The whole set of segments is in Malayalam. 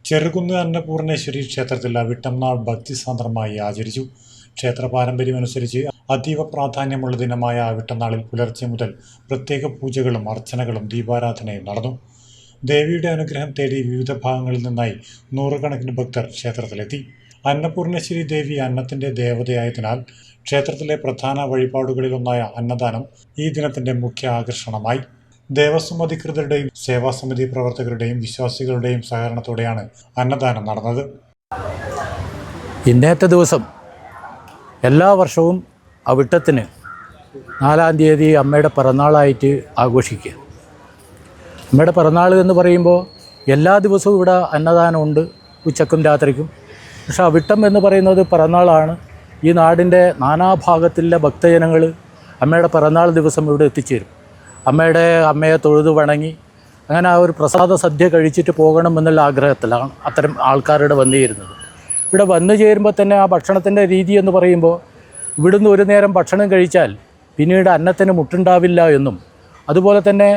ചെറുകുന്ന് അന്നപൂർണേശ്വരി ക്ഷേത്രത്തിൽ അവിട്ടംനാൾ ഭക്തിസാന്ദ്രമായി ആചരിച്ചു. ക്ഷേത്ര പാരമ്പര്യമനുസരിച്ച് അതീവ പ്രാധാന്യമുള്ള ദിനമായ അവിട്ടംനാളിൽ പുലർച്ചെ മുതൽ പ്രത്യേക പൂജകളും അർച്ചനകളും ദീപാരാധനയും നടന്നു. ദേവിയുടെ അനുഗ്രഹം തേടി വിവിധ ഭാഗങ്ങളിൽ നിന്നായി നൂറുകണക്കിന് ഭക്തർ ക്ഷേത്രത്തിലെത്തി. അന്നപൂർണേശ്വരി ദേവി അന്നത്തിന്റെ ദേവതയായതിനാൽ ക്ഷേത്രത്തിലെ പ്രധാന വഴിപാടുകളിലൊന്നായ അന്നദാനം ഈ ദിനത്തിന്റെ മുഖ്യ ആകർഷണമായി. ദേവസ്വം അധികൃതരുടെയും സേവാസമിതി പ്രവർത്തകരുടെയും വിശ്വാസികളുടെയും സഹകരണത്തോടെയാണ് അന്നദാനം നടന്നത്. ഇന്നത്തെ ദിവസം എല്ലാ വർഷവും അവിട്ടത്തിന് 4-ാം തീയതി അമ്മയുടെ പിറന്നാളായിട്ട് ആഘോഷിക്കുക. അമ്മയുടെ പിറന്നാൾ എന്ന് പറയുമ്പോൾ എല്ലാ ദിവസവും ഇവിടെ അന്നദാനമുണ്ട്, ഉച്ചക്കും രാത്രിക്കും. പക്ഷെ അവിട്ടം എന്ന് പറയുന്നത് പിറന്നാളാണ്. ഈ നാടിൻ്റെ നാനാഭാഗത്തിലെ ഭക്തജനങ്ങൾ അമ്മയുടെ പിറന്നാൾ ദിവസം ഇവിടെ എത്തിച്ചേരും. അമ്മയെ തൊഴുതു വണങ്ങി അങ്ങനെ ആ ഒരു പ്രസാദ സദ്യ കഴിച്ചിട്ട് പോകണമെന്നുള്ള ആഗ്രഹത്തിലാണ് അത്തരം ആൾക്കാരുടെ വന്നു ചേരുന്നത്. ഇവിടെ വന്നു ചേരുമ്പോൾ തന്നെ ആ ഭക്ഷണത്തിൻ്റെ രീതി എന്ന് പറയുമ്പോൾ ഇവിടുന്ന് ഒരു നേരം ഭക്ഷണം കഴിച്ചാൽ പിന്നീട് അന്നത്തിന് മുട്ടുണ്ടാവില്ല എന്നും അതുപോലെ തന്നെ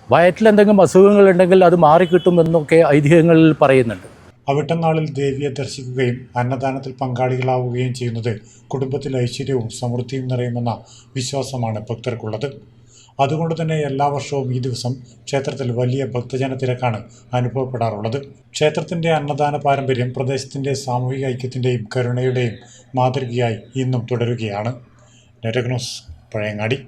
വയറ്റിലെന്തെങ്കിലും അസുഖങ്ങളുണ്ടെങ്കിൽ അത് മാറിക്കിട്ടുമെന്നൊക്കെ ഐതിഹ്യങ്ങളിൽ പറയുന്നുണ്ട്. അവിട്ടംനാളിൽ ദേവിയെ ദർശിക്കുകയും അന്നദാനത്തിൽ പങ്കാളികളാവുകയും ചെയ്യുന്നത് കുടുംബത്തിൽ ഐശ്വര്യവും സമൃദ്ധിയും നിറയുമെന്ന വിശ്വാസമാണ് ഭക്തർക്കുള്ളത്. അതുകൊണ്ട് തന്നെ എല്ലാ വർഷവും ഈ ദിവസം ക്ഷേത്രത്തിൽ വലിയ ഭക്തജന തിരക്കാണ് അനുഭവപ്പെടാറുള്ളത്. ക്ഷേത്രത്തിന്റെ അന്നദാന പാരമ്പര്യം പ്രദേശത്തിന്റെ സാമൂഹിക ഐക്യത്തിന്റെയും കരുണയുടെയും മാതൃകയായി ഇന്നും തുടരുകയാണ്. Network news, Pazhayangadi.